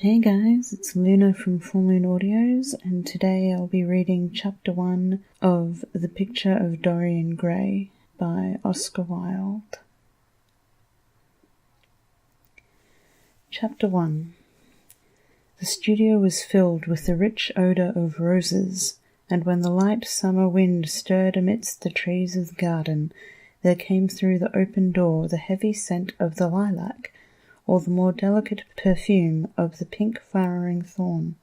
Hey guys, it's Luna from Full Moon Audios, and today I'll be reading Chapter 1 of The Picture of Dorian Gray by Oscar Wilde. Chapter 1. The studio was filled with the rich odour of roses, and when the light summer wind stirred amidst the trees of the garden, there came through the open door the heavy scent of the lilac, or the more delicate perfume of the pink flowering thorn.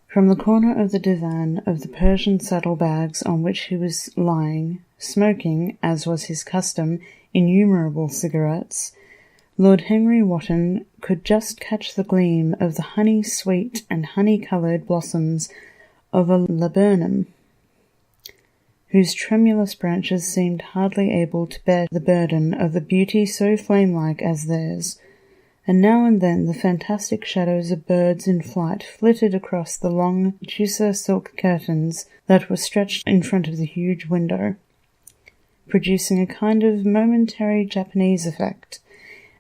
From the corner of the divan of the Persian saddlebags on which he was lying, smoking, as was his custom, innumerable cigarettes, Lord Henry Wotton could just catch the gleam of the honey-sweet and honey-coloured blossoms of a laburnum, whose tremulous branches seemed hardly able to bear the burden of a beauty so flame-like as theirs, and now and then the fantastic shadows of birds in flight flitted across the long tussar silk curtains that were stretched in front of the huge window, producing a kind of momentary Japanese effect,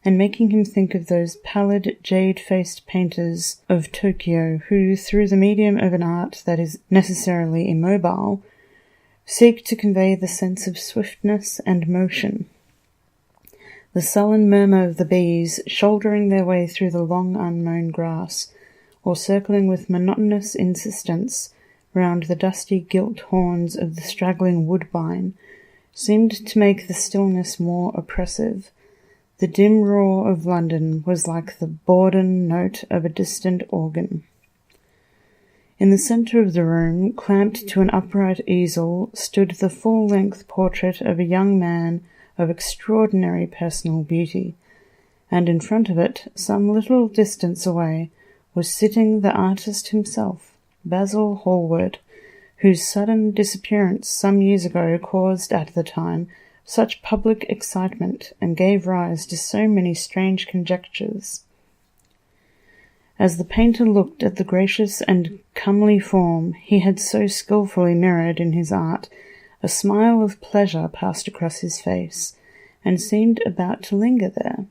and making him think of those pallid, jade-faced painters of Tokyo who, through the medium of an art that is necessarily immobile, seek to convey the sense of swiftness and motion. The sullen murmur of the bees shouldering their way through the long unmown grass, or circling with monotonous insistence round the dusty gilt horns of the straggling woodbine, seemed to make the stillness more oppressive. The dim roar of London was like the bourdon note of a distant organ. In the centre of the room, clamped to an upright easel, stood the full-length portrait of a young man of extraordinary personal beauty, and in front of it, some little distance away, was sitting the artist himself, Basil Hallward, whose sudden disappearance some years ago caused, at the time, such public excitement and gave rise to so many strange conjectures. As the painter looked at the gracious and comely form he had so skilfully mirrored in his art, a smile of pleasure passed across his face, and seemed about to linger there.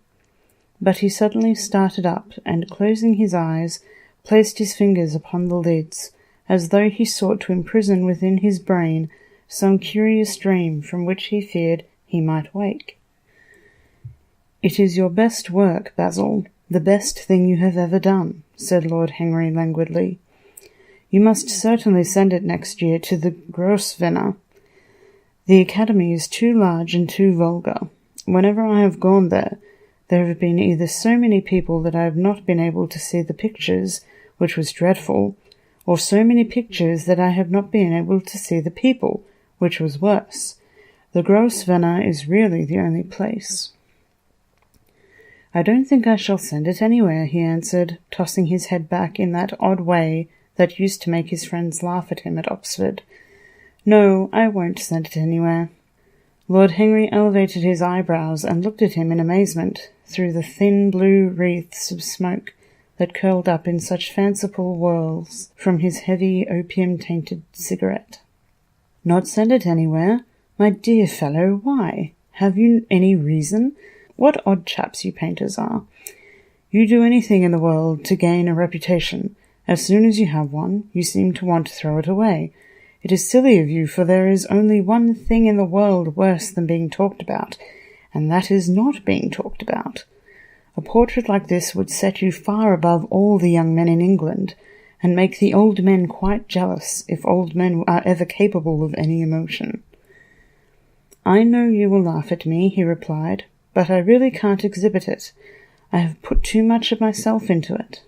But he suddenly started up, and, closing his eyes, placed his fingers upon the lids, as though he sought to imprison within his brain some curious dream from which he feared he might wake. "It is your best work, Basil, the best thing you have ever done," said Lord Henry languidly. "You must certainly send it next year to the Grosvenor. The Academy is too large and too vulgar. Whenever I have gone there, there have been either so many people that I have not been able to see the pictures, which was dreadful, or so many pictures that I have not been able to see the people, which was worse. The Grosvenor is really the only place." "I don't think I shall send it anywhere," he answered, tossing his head back in that odd way that used to make his friends laugh at him at Oxford. "No, I won't send it anywhere." Lord Henry elevated his eyebrows and looked at him in amazement through the thin blue wreaths of smoke that curled up in such fanciful whirls from his heavy opium-tainted cigarette. "Not send it anywhere? My dear fellow, why? Have you any reason? What odd chaps you painters are. You do anything in the world to gain a reputation. As soon as you have one, you seem to want to throw it away. It is silly of you, for there is only one thing in the world worse than being talked about, and that is not being talked about. A portrait like this would set you far above all the young men in England, and make the old men quite jealous, if old men are ever capable of any emotion." "I know you will laugh at me," he replied, "but I really can't exhibit it. I have put too much of myself into it."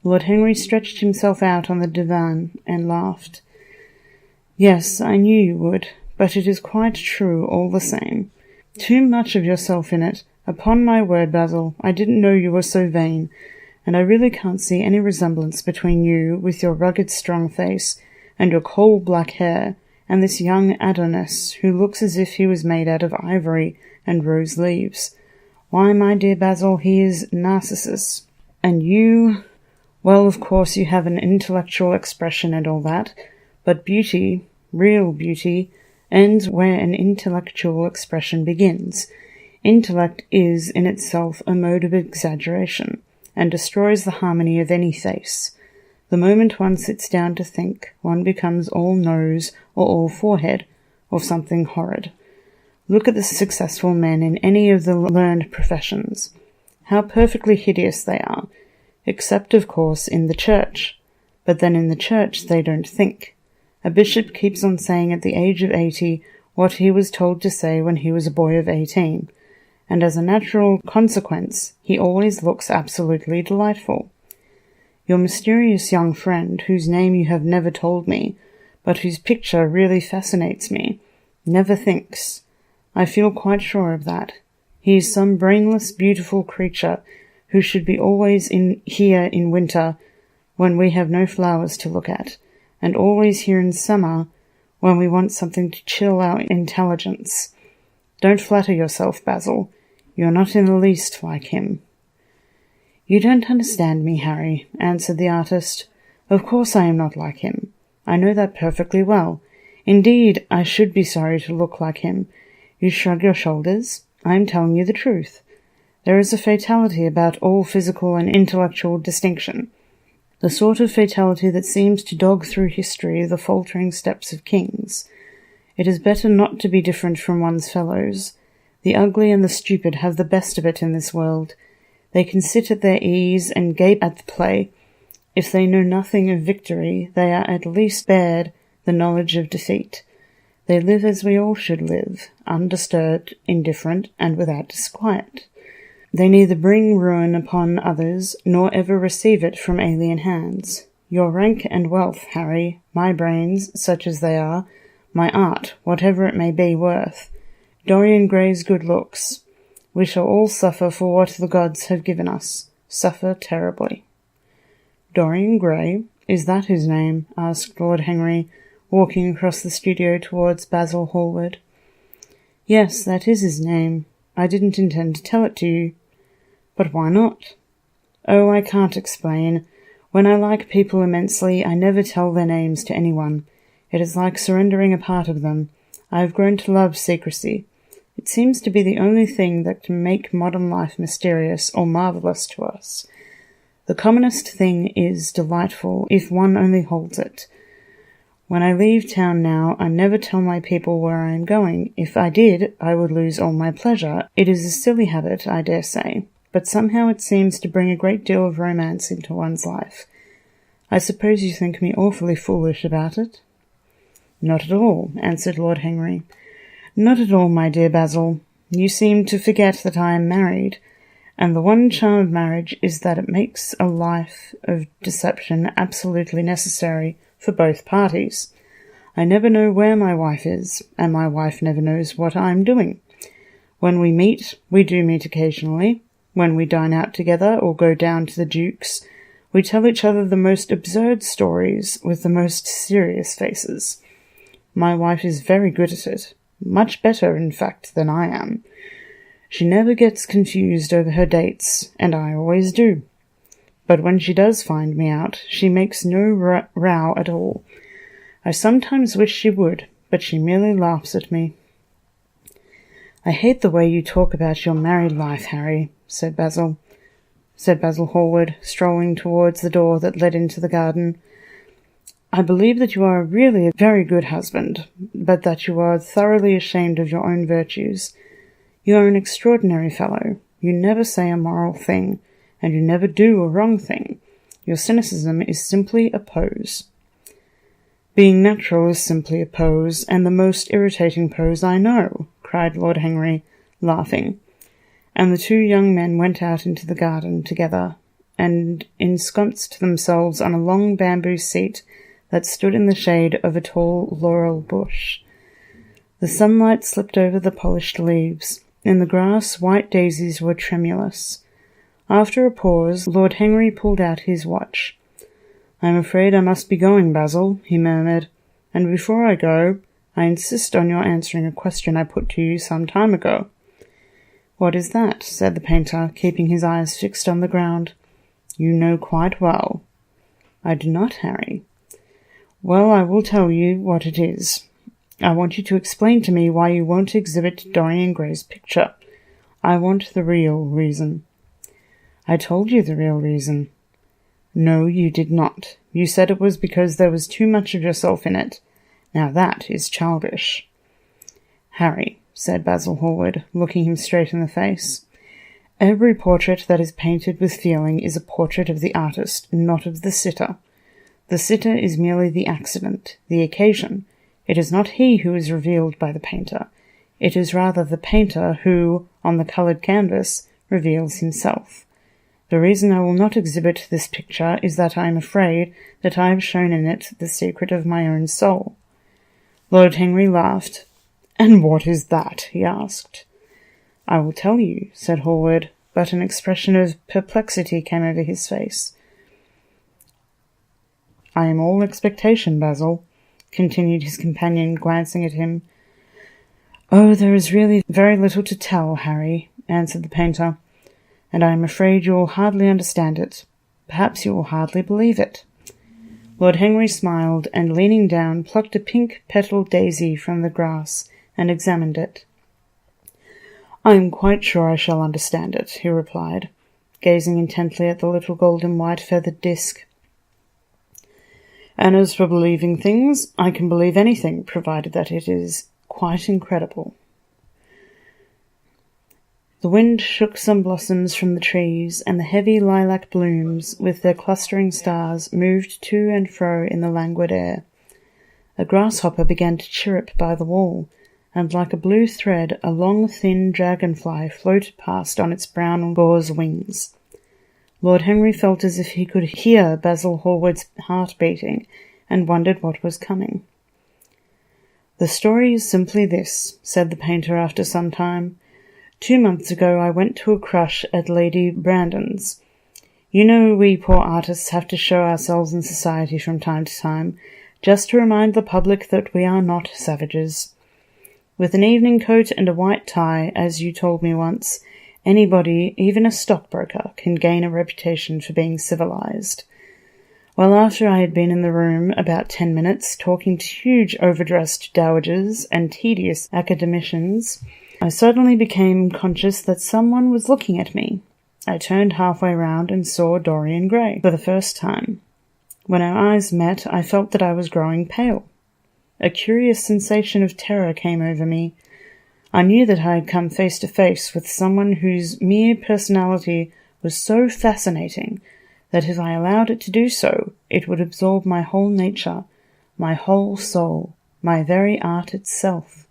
Lord Henry stretched himself out on the divan and laughed. "Yes, I knew you would, but it is quite true all the same. Too much of yourself in it. Upon my word, Basil, I didn't know you were so vain, and I really can't see any resemblance between you, with your rugged strong face, and your coal-black hair, and this young Adonis, who looks as if he was made out of ivory and rose leaves. Why, my dear Basil, he is Narcissus. And you, well, of course you have an intellectual expression and all that, but beauty, real beauty, ends where an intellectual expression begins. Intellect is in itself a mode of exaggeration, and destroys the harmony of any face. The moment one sits down to think, one becomes all nose or all forehead, or something horrid. Look at the successful men in any of the learned professions. How perfectly hideous they are, except, of course, in the church. But then in the church they don't think. A bishop keeps on saying at the age of 80 what he was told to say when he was a boy of 18, and as a natural consequence he always looks absolutely delightful. Your mysterious young friend, whose name you have never told me, but whose picture really fascinates me, never thinks. I feel quite sure of that. He is some brainless, beautiful creature who should be always here in winter when we have no flowers to look at, and always here in summer when we want something to chill our intelligence. Don't flatter yourself, Basil. You're not in the least like him. You don't understand me, Harry, answered the artist. Of course I am not like him. I know that perfectly well. Indeed, I should be sorry to look like him. You shrug your shoulders. I am telling you the truth. There is a fatality about all physical and intellectual distinction, the sort of fatality that seems to dog through history the faltering steps of kings. It is better not to be different from one's fellows. The ugly and the stupid have the best of it in this world. They can sit at their ease and gape at the play. If they know nothing of victory, they are at least spared the knowledge of defeat. They live as we all should live, undisturbed, indifferent, and without disquiet. They neither bring ruin upon others, nor ever receive it from alien hands. Your rank and wealth, Harry, my brains, such as they are, my art, whatever it may be worth, Dorian Gray's good looks. We shall all suffer for what the gods have given us, suffer terribly. Dorian Gray? Is that his name? Asked Lord Henry, walking across the studio towards Basil Hallward. Yes, that is his name. I didn't intend to tell it to you. But why not? Oh, I can't explain. When I like people immensely, I never tell their names to anyone. It is like surrendering a part of them. I have grown to love secrecy. It seems to be the only thing that can make modern life mysterious or marvellous to us. The commonest thing is delightful if one only holds it. When I leave town now, I never tell my people where I am going. If I did, I would lose all my pleasure. It is a silly habit, I dare say, but somehow it seems to bring a great deal of romance into one's life. I suppose you think me awfully foolish about it? Not at all, answered Lord Henry. Not at all, my dear Basil. You seem to forget that I am married, and the one charm of marriage is that it makes a life of deception absolutely necessary for both parties. I never know where my wife is, and my wife never knows what I am doing. When we meet, we do meet occasionally. When we dine out together or go down to the Duke's, we tell each other the most absurd stories with the most serious faces. My wife is very good at it, much better, in fact, than I am. She never gets confused over her dates, and I always do. But when she does find me out, she makes no row at all. I sometimes wish she would, but she merely laughs at me. I hate the way you talk about your married life, Harry, said Basil Hallward, strolling towards the door that led into the garden. I believe that you are really a very good husband, but that you are thoroughly ashamed of your own virtues. You are an extraordinary fellow. You never say a moral thing, and you never do a wrong thing. Your cynicism is simply a pose. Being natural is simply a pose, and the most irritating pose I know, cried Lord Henry, laughing. And the two young men went out into the garden together, and ensconced themselves on a long bamboo seat that stood in the shade of a tall laurel bush. The sunlight slipped over the polished leaves. In the grass, white daisies were tremulous. After a pause, Lord Henry pulled out his watch. I am afraid I must be going, Basil, he murmured, and before I go, I insist on your answering a question I put to you some time ago. What is that? Said the painter, keeping his eyes fixed on the ground. You know quite well. I do not, Harry. Well, I will tell you what it is. I want you to explain to me why you won't exhibit Dorian Gray's picture. I want the real reason. I told you the real reason. No, you did not. You said it was because there was too much of yourself in it. Now that is childish. Harry, said Basil Hallward, looking him straight in the face, every portrait that is painted with feeling is a portrait of the artist, not of the sitter. The sitter is merely the accident, the occasion. It is not he who is revealed by the painter. It is rather the painter who, on the coloured canvas, reveals himself. The reason I will not exhibit this picture is that I am afraid that I have shown in it the secret of my own soul. Lord Henry laughed. And what is that? He asked. I will tell you, said Hallward, but an expression of perplexity came over his face. I am all expectation, Basil, continued his companion, glancing at him. Oh, there is really very little to tell, Harry, answered the painter, and I am afraid you will hardly understand it. Perhaps you will hardly believe it. Lord Henry smiled, and leaning down, plucked a pink-petalled daisy from the grass and examined it. I am quite sure I shall understand it, he replied, gazing intently at the little golden white-feathered disk. And as for believing things, I can believe anything, provided that it is quite incredible. The wind shook some blossoms from the trees, and the heavy lilac blooms, with their clustering stars, moved to and fro in the languid air. A grasshopper began to chirrup by the wall, and like a blue thread a long thin dragonfly floated past on its brown gauze wings. Lord Henry felt as if he could hear Basil Hallward's heart beating, and wondered what was coming. The story is simply this, said the painter after some time. 2 months ago I went to a crush at Lady Brandon's. You know we poor artists have to show ourselves in society from time to time, just to remind the public that we are not savages. With an evening coat and a white tie, as you told me once, anybody, even a stockbroker, can gain a reputation for being civilized. Well, after I had been in the room about 10 minutes, talking to huge overdressed dowagers and tedious academicians, I suddenly became conscious that someone was looking at me. I turned halfway round and saw Dorian Gray for the first time. When our eyes met, I felt that I was growing pale. A curious sensation of terror came over me. I knew that I had come face to face with someone whose mere personality was so fascinating that if I allowed it to do so, it would absorb my whole nature, my whole soul, my very art itself.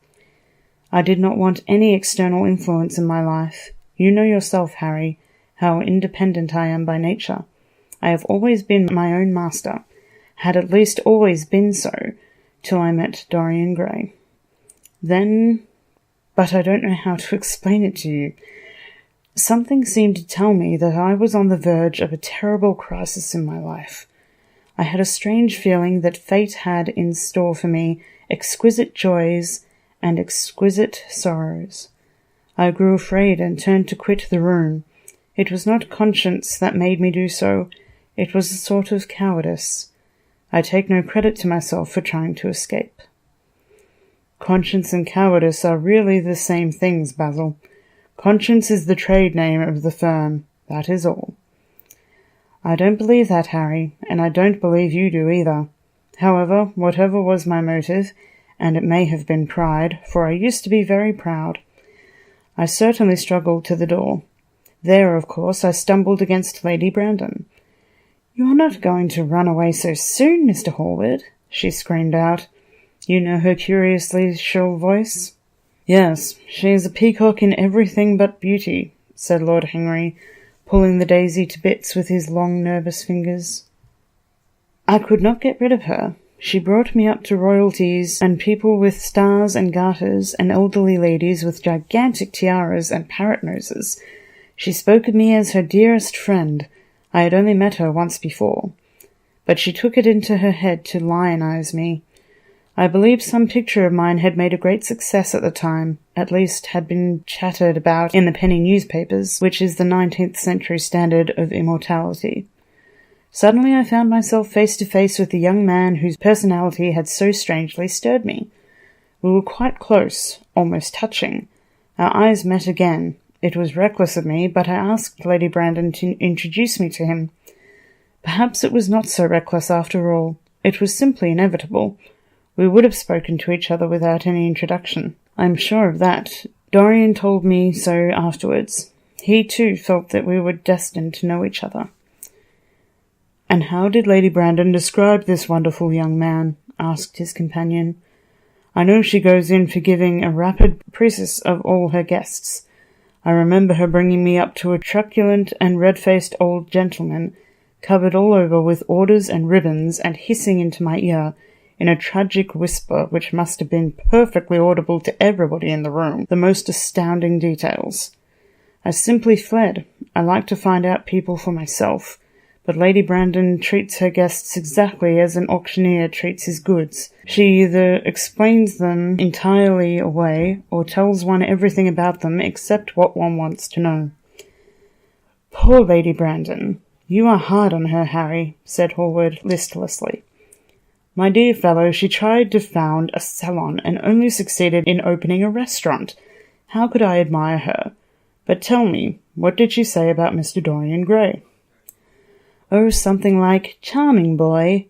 I did not want any external influence in my life. You know yourself, Harry, how independent I am by nature. I have always been my own master, had at least always been so, till I met Dorian Gray. Then, but I don't know how to explain it to you. Something seemed to tell me that I was on the verge of a terrible crisis in my life. I had a strange feeling that fate had in store for me exquisite joys and exquisite sorrows. I grew afraid and turned to quit the room. It was not conscience that made me do so. It was a sort of cowardice. I take no credit to myself for trying to escape. Conscience and cowardice are really the same things, Basil. Conscience is the trade name of the firm, that is all. I don't believe that, Harry, and I don't believe you do either. However, whatever was my motive, and it may have been pride, for I used to be very proud, I certainly struggled to the door. There, of course, I stumbled against Lady Brandon. "You're not going to run away so soon, Mr. Hallward," she screamed out. You know her curiously shrill voice? "Yes, she is a peacock in everything but beauty," said Lord Henry, pulling the daisy to bits with his long, nervous fingers. "I could not get rid of her. She brought me up to royalties and people with stars and garters and elderly ladies with gigantic tiaras and parrot noses. She spoke of me as her dearest friend. I had only met her once before. But she took it into her head to lionize me. I believe some picture of mine had made a great success at the time, at least had been chattered about in the penny newspapers, which is the 19th century standard of immortality. Suddenly I found myself face to face with the young man whose personality had so strangely stirred me. We were quite close, almost touching. Our eyes met again, It was reckless of me, but I asked Lady Brandon to introduce me to him. Perhaps it was not so reckless after all. It was simply inevitable. We would have spoken to each other without any introduction. I am sure of that. Dorian told me so afterwards. He, too, felt that we were destined to know each other. "And how did Lady Brandon describe this wonderful young man?" asked his companion. "I know she goes in for giving a rapid precis of all her guests. I remember her bringing me up to a truculent and red-faced old gentleman, covered all over with orders and ribbons, and hissing into my ear, in a tragic whisper which must have been perfectly audible to everybody in the room, the most astounding details. I simply fled. I like to find out people for myself, but Lady Brandon treats her guests exactly as an auctioneer treats his goods. She either explains them entirely away, or tells one everything about them except what one wants to know." "Poor Lady Brandon! You are hard on her, Harry," said Hallward listlessly. "My dear fellow, she tried to found a salon and only succeeded in opening a restaurant. How could I admire her? But tell me, what did she say about Mr. Dorian Gray?" "Oh, something like, 'Charming boy.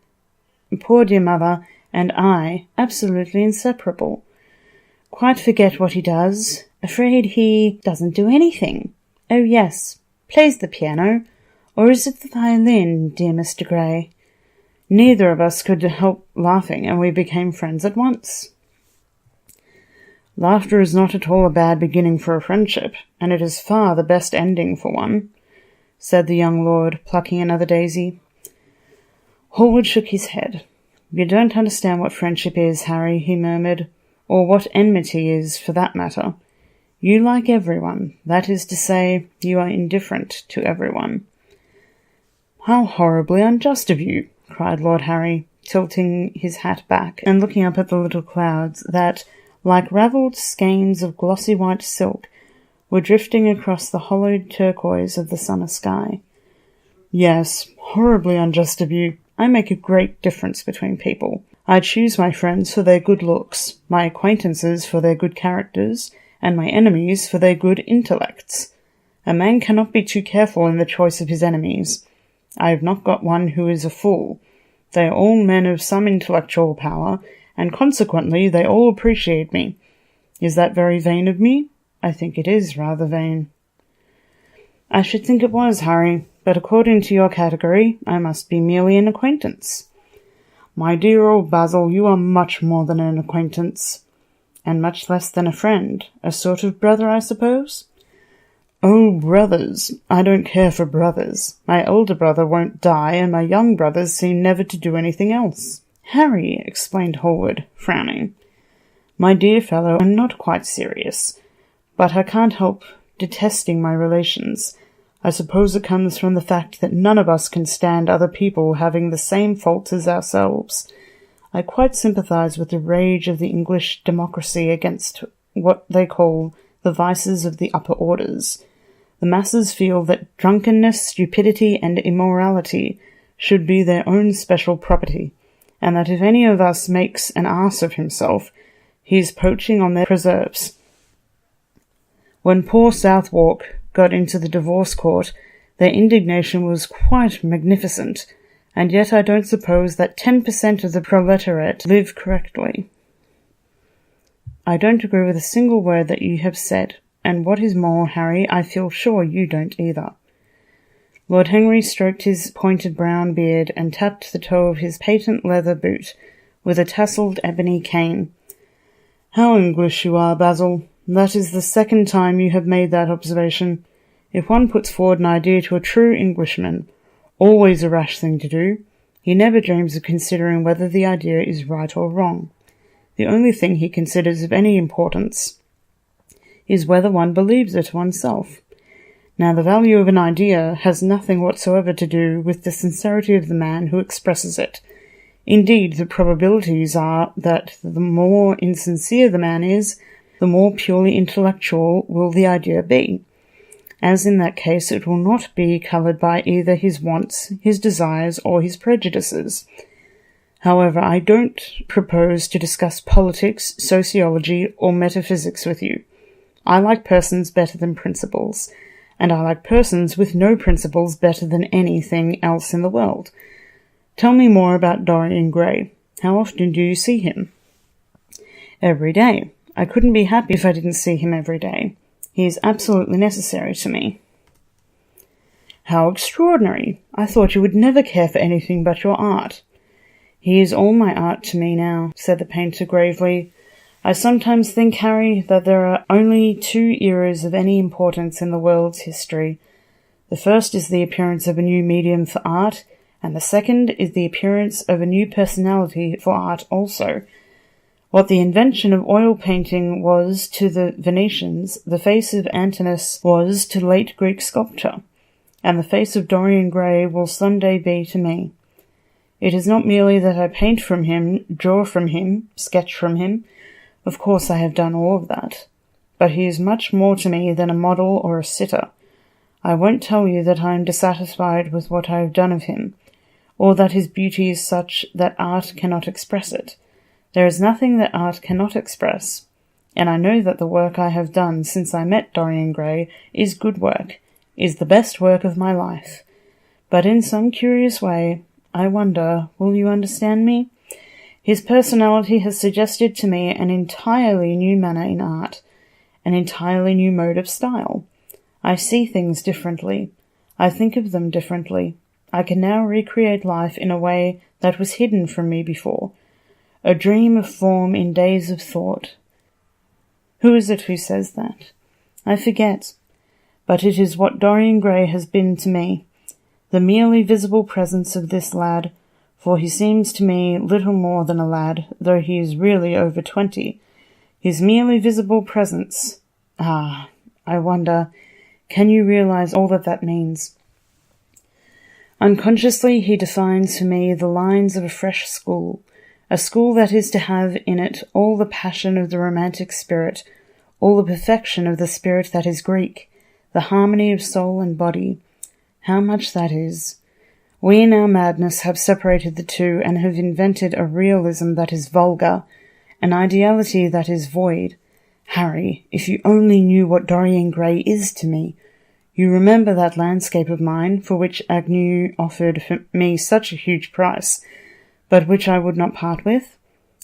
Poor dear mother and I absolutely inseparable. Quite forget what he does. Afraid he doesn't do anything. Oh, yes, plays the piano. Or is it the violin, dear Mr. Gray?' Neither of us could help laughing, and we became friends at once." "Laughter is not at all a bad beginning for a friendship, and it is far the best ending for one," said the young lord, plucking another daisy. Hallward shook his head. "You don't understand what friendship is, Harry," he murmured, "or what enmity is, for that matter. You like everyone, that is to say, you are indifferent to everyone." "How horribly unjust of you!" cried Lord Harry, tilting his hat back and looking up at the little clouds that, like ravelled skeins of glossy white silk, were drifting across the hollowed turquoise of the summer sky. "Yes, horribly unjust of you. I make a great difference between people. I choose my friends for their good looks, my acquaintances for their good characters, and my enemies for their good intellects. A man cannot be too careful in the choice of his enemies. I have not got one who is a fool. They are all men of some intellectual power, and consequently they all appreciate me. Is that very vain of me? I think it is rather vain." "I should think it was, Harry, but according to your category, I must be merely an acquaintance." "My dear old Basil, you are much more than an acquaintance." "And much less than a friend. A sort of brother, I suppose?" "Oh, brothers! I don't care for brothers. My elder brother won't die, and my young brothers seem never to do anything else." "Harry," explained Hallward, frowning, "my dear fellow, I'm not quite serious, but I can't help detesting my relations. I suppose it comes from the fact that none of us can stand other people having the same faults as ourselves. I quite sympathize with the rage of the English democracy against what they call the vices of the upper orders. The masses feel that drunkenness, stupidity, and immorality should be their own special property, and that if any of us makes an ass of himself, he is poaching on their preserves. When poor Southwark got into the divorce court, their indignation was quite magnificent, and yet I don't suppose that 10% of the proletariat live correctly." "I don't agree with a single word that you have said, and what is more, Harry, I feel sure you don't either." Lord Henry stroked his pointed brown beard and tapped the toe of his patent leather boot with a tasselled ebony cane. "How English you are, Basil. That is the second time you have made that observation. If one puts forward an idea to a true Englishman, always a rash thing to do, he never dreams of considering whether the idea is right or wrong. The only thing he considers of any importance is whether one believes it oneself. Now, the value of an idea has nothing whatsoever to do with the sincerity of the man who expresses it. Indeed, the probabilities are that the more insincere the man is, the more purely intellectual will the idea be, as in that case it will not be coloured by either his wants, his desires, or his prejudices. However, I don't propose to discuss politics, sociology, or metaphysics with you. I like persons better than principles, and I like persons with no principles better than anything else in the world. Tell me more about Dorian Gray. How often do you see him? Every day. I couldn't be happy if I didn't see him every day. He is absolutely necessary to me. How extraordinary! I thought you would never care for anything but your art. He is all my art to me now, said the painter gravely. I sometimes think, Harry, that there are only two eras of any importance in the world's history. The first is the appearance of a new medium for art, and the second is the appearance of a new personality for art also. What the invention of oil painting was to the Venetians, the face of Antinous was to late Greek sculpture, and the face of Dorian Gray will some day be to me. It is not merely that I paint from him, draw from him, sketch from him. Of course I have done all of that. But he is much more to me than a model or a sitter. I won't tell you that I am dissatisfied with what I have done of him, or that his beauty is such that art cannot express it. There is nothing that art cannot express, and I know that the work I have done since I met Dorian Gray is good work, is the best work of my life. But in some curious way, I wonder, will you understand me? His personality has suggested to me an entirely new manner in art, an entirely new mode of style. I see things differently. I think of them differently. I can now recreate life in a way that was hidden from me before. A dream of form in days of thought. Who is it who says that? I forget. But it is what Dorian Gray has been to me. The merely visible presence of this lad, for he seems to me little more than a lad, though he is really over 20. His merely visible presence. I wonder, can you realize all that means? Unconsciously he defines for me the lines of a fresh school, a school that is to have in it all the passion of the romantic spirit, all the perfection of the spirit that is Greek, the harmony of soul and body. How much that is! We in our madness have separated the two and have invented a realism that is vulgar, an ideality that is void. Harry, if you only knew what Dorian Gray is to me! You remember that landscape of mine, for which Agnew offered me such a huge price, but which I would not part with?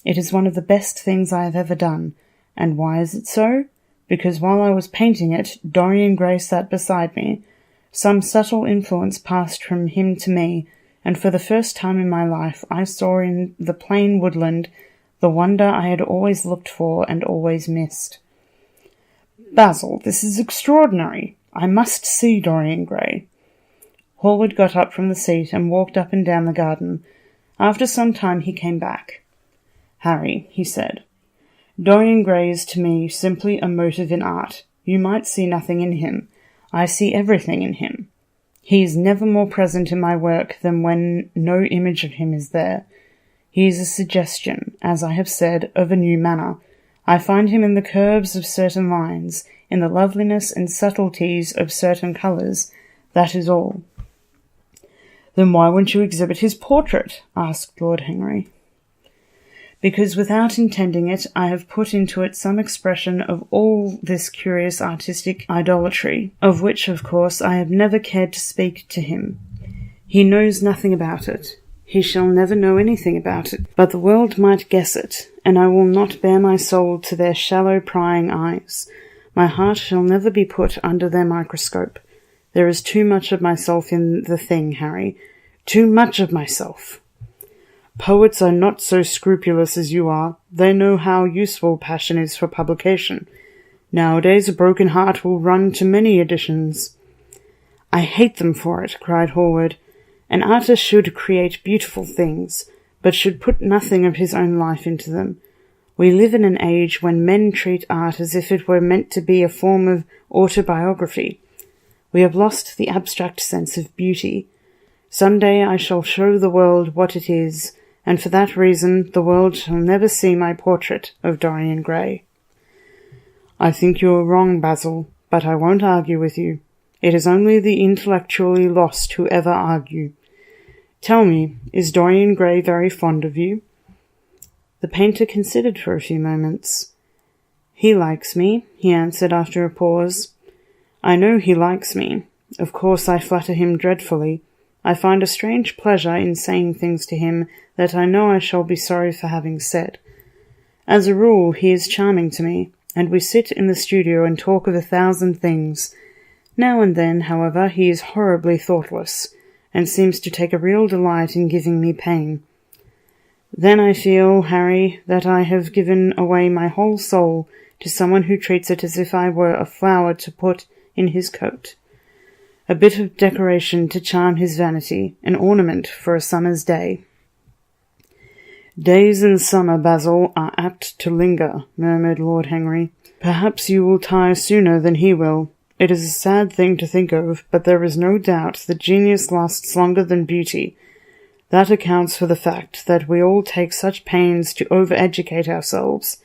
It is one of the best things I have ever done. And why is it so? Because while I was painting it, Dorian Gray sat beside me. Some subtle influence passed from him to me, and for the first time in my life I saw in the plain woodland the wonder I had always looked for and always missed. Basil, this is extraordinary. I must see Dorian Gray. Hallward got up from the seat and walked up and down the garden. After some time he came back. Harry, he said, Dorian Gray is to me simply a motive in art. You might see nothing in him. I see everything in him. He is never more present in my work than when no image of him is there. He is a suggestion, as I have said, of a new manner. I find him in the curves of certain lines, in the loveliness and subtleties of certain colours. That is all. Then why won't you exhibit his portrait? Asked Lord Henry. Because without intending it, I have put into it some expression of all this curious artistic idolatry, of which, of course, I have never cared to speak to him. He knows nothing about it. He shall never know anything about it, but the world might guess it, and I will not bare my soul to their shallow prying eyes. My heart shall never be put under their microscope. There is too much of myself in the thing, Harry. Too much of myself. Poets are not so scrupulous as you are. They know how useful passion is for publication. Nowadays a broken heart will run to many editions. I hate them for it, cried Hallward. An artist should create beautiful things, but should put nothing of his own life into them. We live in an age when men treat art as if it were meant to be a form of autobiography. We have lost the abstract sense of beauty. Some day I shall show the world what it is, and for that reason the world shall never see my portrait of Dorian Gray. I think you are wrong, Basil, but I won't argue with you. It is only the intellectually lost who ever argue. Tell me, is Dorian Gray very fond of you? The painter considered for a few moments. "He likes me," he answered after a pause. "I know he likes me. Of course I flatter him dreadfully. I find a strange pleasure in saying things to him that I know I shall be sorry for having said. As a rule, he is charming to me, and we sit in the studio and talk of 1,000 things. Now and then, however, he is horribly thoughtless, and seems to take a real delight in giving me pain. Then I feel, Harry, that I have given away my whole soul to someone who treats it as if I were a flower to put in his coat, a bit of decoration to charm his vanity, an ornament for a summer's day." "Days in summer, Basil, are apt to linger," murmured Lord Henry. "Perhaps you will tire sooner than he will. It is a sad thing to think of, but there is no doubt that genius lasts longer than beauty. That accounts for the fact that we all take such pains to over-educate ourselves.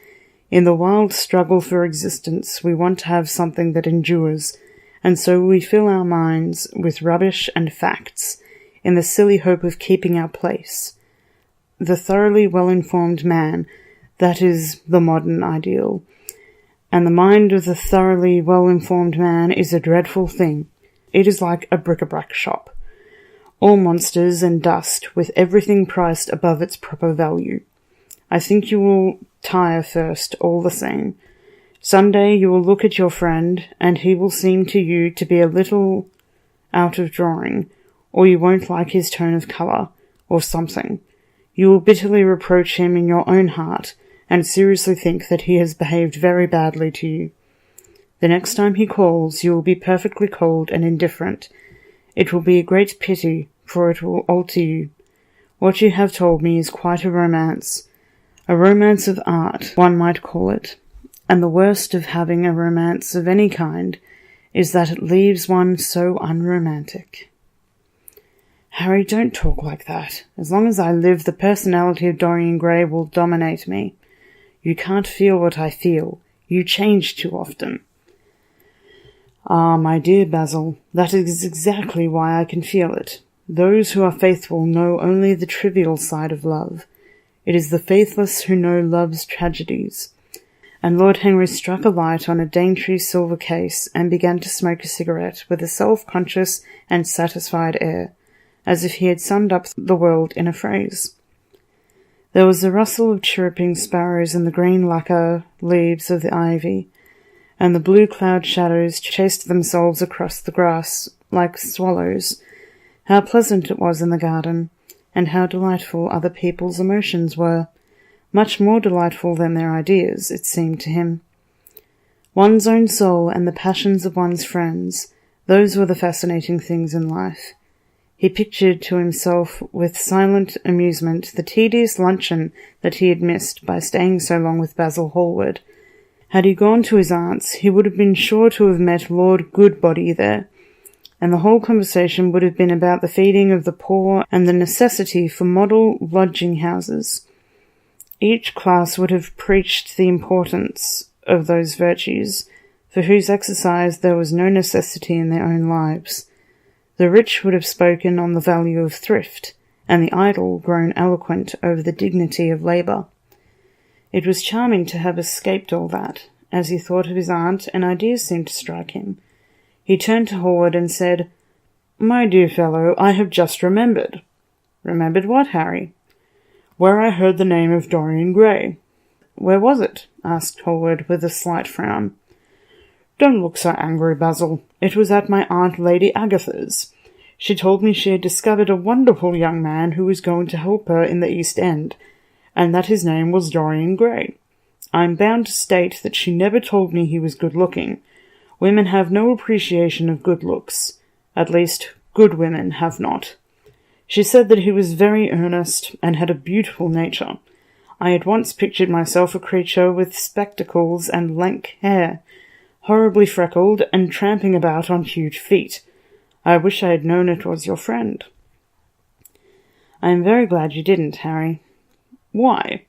In the wild struggle for existence, we want to have something that endures, and so we fill our minds with rubbish and facts, in the silly hope of keeping our place. The thoroughly well-informed man, that is the modern ideal. And the mind of the thoroughly well-informed man is a dreadful thing. It is like a bric-a-brac shop. All monsters and dust, with everything priced above its proper value. I think you will tire first, all the same. Some day you will look at your friend, and he will seem to you to be a little out of drawing, or you won't like his tone of colour, or something. You will bitterly reproach him in your own heart, and seriously think that he has behaved very badly to you. The next time he calls, you will be perfectly cold and indifferent. It will be a great pity, for it will alter you. What you have told me is quite a romance of art, one might call it. And the worst of having a romance of any kind is that it leaves one so unromantic." "Harry, don't talk like that. As long as I live, the personality of Dorian Gray will dominate me. You can't feel what I feel. You change too often." "Ah, my dear Basil, that is exactly why I can feel it. Those who are faithful know only the trivial side of love. It is the faithless who know love's tragedies." And Lord Henry struck a light on a dainty silver case and began to smoke a cigarette with a self-conscious and satisfied air, as if he had summed up the world in a phrase. There was a rustle of chirruping sparrows in the green lacquer leaves of the ivy, and the blue cloud shadows chased themselves across the grass like swallows. How pleasant it was in the garden, and how delightful other people's emotions were. Much more delightful than their ideas, it seemed to him. One's own soul and the passions of one's friends, those were the fascinating things in life. He pictured to himself with silent amusement the tedious luncheon that he had missed by staying so long with Basil Hallward. Had he gone to his aunt's, he would have been sure to have met Lord Goodbody there, and the whole conversation would have been about the feeding of the poor and the necessity for model lodging-houses. Each class would have preached the importance of those virtues, for whose exercise there was no necessity in their own lives. The rich would have spoken on the value of thrift, and the idle grown eloquent over the dignity of labour. It was charming to have escaped all that. As he thought of his aunt, an idea seemed to strike him. He turned to Hallward and said, "My dear fellow, I have just remembered." "Remembered what, Harry?" "Where I heard the name of Dorian Gray." "Where was it?" asked Hallward with a slight frown. "Don't look so angry, Basil. It was at my Aunt Lady Agatha's. She told me she had discovered a wonderful young man who was going to help her in the East End, and that his name was Dorian Gray. I am bound to state that she never told me he was good-looking. Women have no appreciation of good looks. At least, good women have not. She said that he was very earnest and had a beautiful nature. I at once pictured myself a creature with spectacles and lank hair, horribly freckled and tramping about on huge feet. I wish I had known it was your friend." "I am very glad you didn't, Harry." "Why?"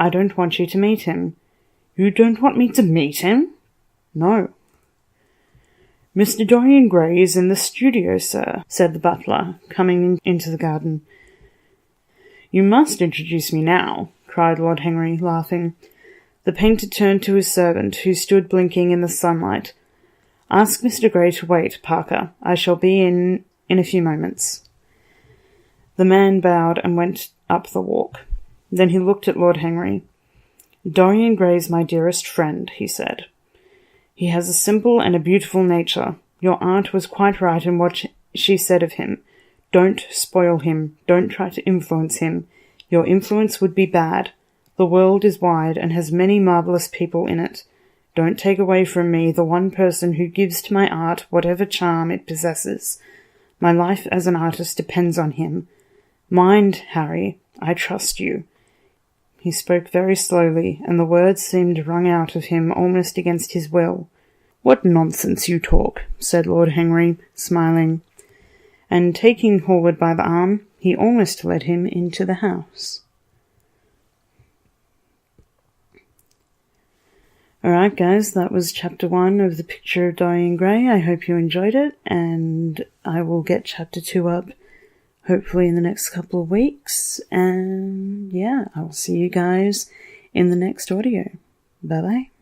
"I don't want you to meet him." "You don't want me to meet him?" "No." "Mr. Dorian Gray is in the studio, sir," said the butler, coming into the garden. "You must introduce me now," cried Lord Henry, laughing. The painter turned to his servant, who stood blinking in the sunlight. "Ask Mr. Gray to wait, Parker. I shall be in a few moments." The man bowed and went up the walk. Then he looked at Lord Henry. "Dorian Gray's my dearest friend," he said. "He has a simple and a beautiful nature. Your aunt was quite right in what she said of him. Don't spoil him. Don't try to influence him. Your influence would be bad. The world is wide and has many marvellous people in it. Don't take away from me the one person who gives to my art whatever charm it possesses. My life as an artist depends on him. Mind, Harry, I trust you." He spoke very slowly, and the words seemed wrung out of him almost against his will. "What nonsense you talk," said Lord Henry, smiling, and taking Hallward by the arm, he almost led him into the house. Alright guys, that was chapter 1 of the Picture of Dorian Gray. I hope you enjoyed it, and I will get chapter 2 up hopefully in the next couple of weeks. And yeah, I'll see you guys in the next audio. Bye bye.